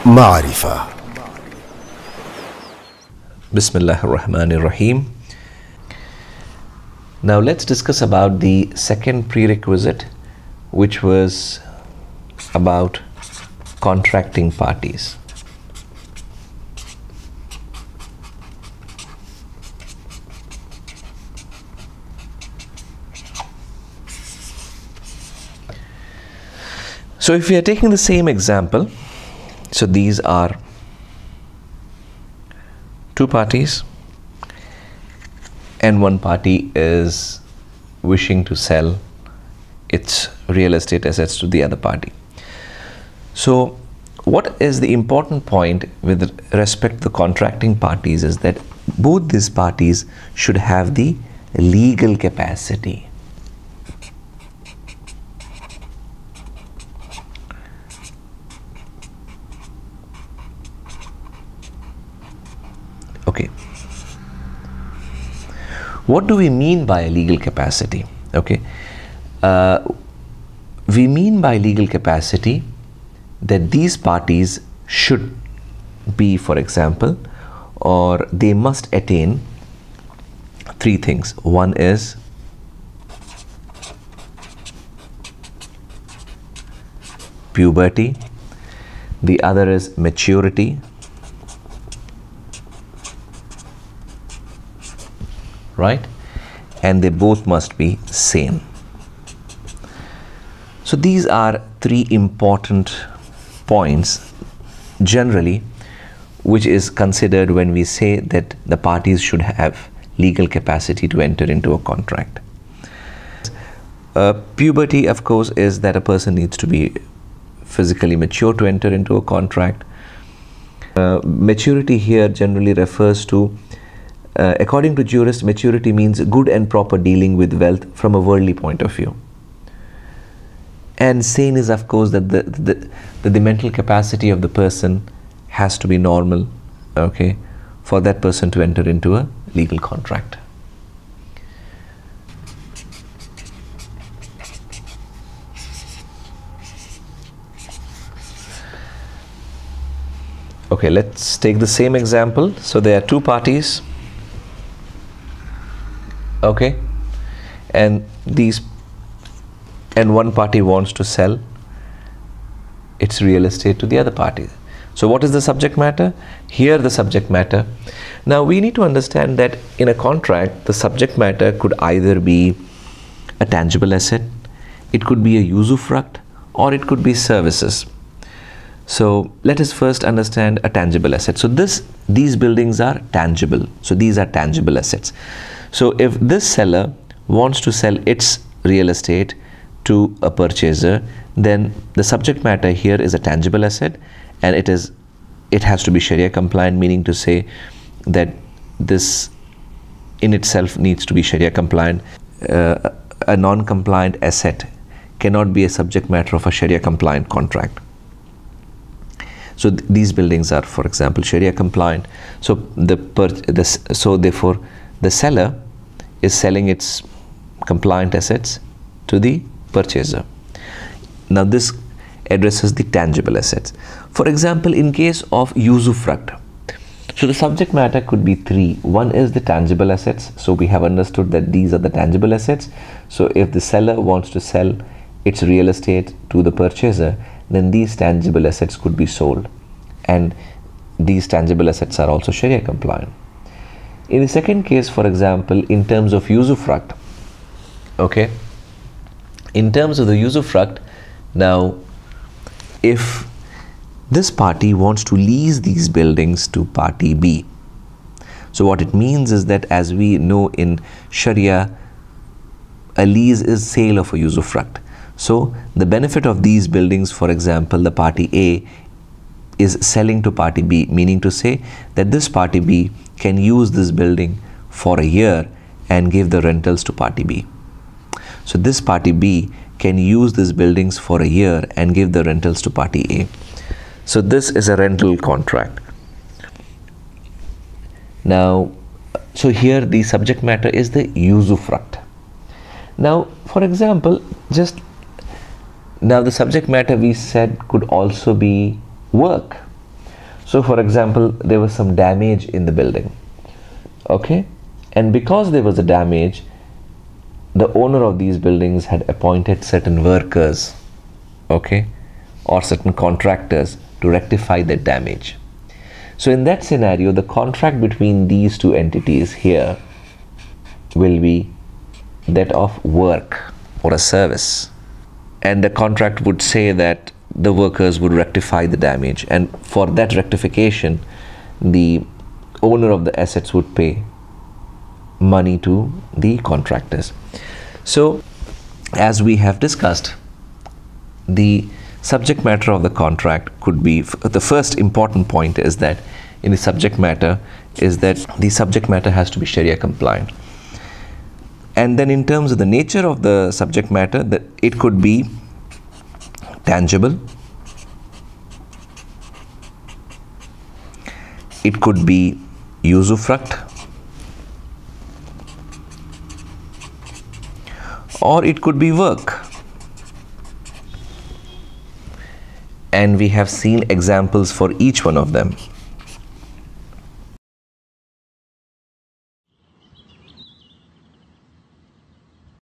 معرفة. Bismillah ar-Rahman ar-Rahim. Now let's discuss about the second prerequisite, which was about contracting parties. So if we are taking the same example, so these are two parties and one party is wishing to sell its real estate assets to the other party. So what is the important point with respect to the contracting parties is that both these parties should have the legal capacity. Okay. What do we mean by legal capacity? Okay. We mean by legal capacity that these parties should be, for example, or they must attain three things. One is puberty, the other is maturity, right? And they both must be sane. So these are three important points generally which is considered when we say that the parties should have legal capacity to enter into a contract. Puberty, of course, is that a person needs to be physically mature to enter into a contract. Maturity here generally refers to according to jurists, maturity means good and proper dealing with wealth from a worldly point of view. And sane is, of course, that the mental capacity of the person has to be normal, okay, for that person to enter into a legal contract. Okay, let's take the same example. So there are two parties. Okay, and one party wants to sell its real estate to the other party. So what is the subject matter? Here the subject matter. Now we need to understand that in a contract, the subject matter could either be a tangible asset, it could be a usufruct, or it could be services. So let us first understand a tangible asset. So these buildings are tangible. So these are tangible assets. So if this seller wants to sell its real estate to a purchaser, then the subject matter here is a tangible asset, and it has to be Sharia compliant, meaning to say that this in itself needs to be Sharia compliant. A non-compliant asset cannot be a subject matter of a Sharia compliant contract. So these buildings are, for example, Sharia compliant. So therefore the seller is selling its compliant assets to the purchaser. Now this addresses the tangible assets. For example, in case of usufruct, so the subject matter could be three. One is the tangible assets. So we have understood that these are the tangible assets. So if the seller wants to sell its real estate to the purchaser, then these tangible assets could be sold, and these tangible assets are also Sharia compliant. In the second case, for example, in terms of usufruct, okay, in terms of the usufruct, now if this party wants to lease these buildings to party B, so what it means is that, as we know in Sharia, a lease is sale of a usufruct. So the benefit of these buildings, for example, the party A is selling to party B, meaning to say that this party B can use this building for a year and give the rentals to party B. So this party B can use these buildings for a year and give the rentals to party A. So this is a rental contract. Now, so here the subject matter is the usufruct. Now, for example, now the subject matter we said could also be work. So for example, there was some damage in the building, okay, and because there was a damage, the owner of these buildings had appointed certain workers, okay, or certain contractors to rectify that damage. So in that scenario, the contract between these two entities here will be that of work or a service, and the contract would say that the workers would rectify the damage, and for that rectification the owner of the assets would pay money to the contractors. So as we have discussed, the subject matter of the contract could be, the first important point is that in the subject matter is that the subject matter has to be Sharia compliant. And then in terms of the nature of the subject matter, that it could be tangible, it could be usufruct, or it could be work. And we have seen examples for each one of them.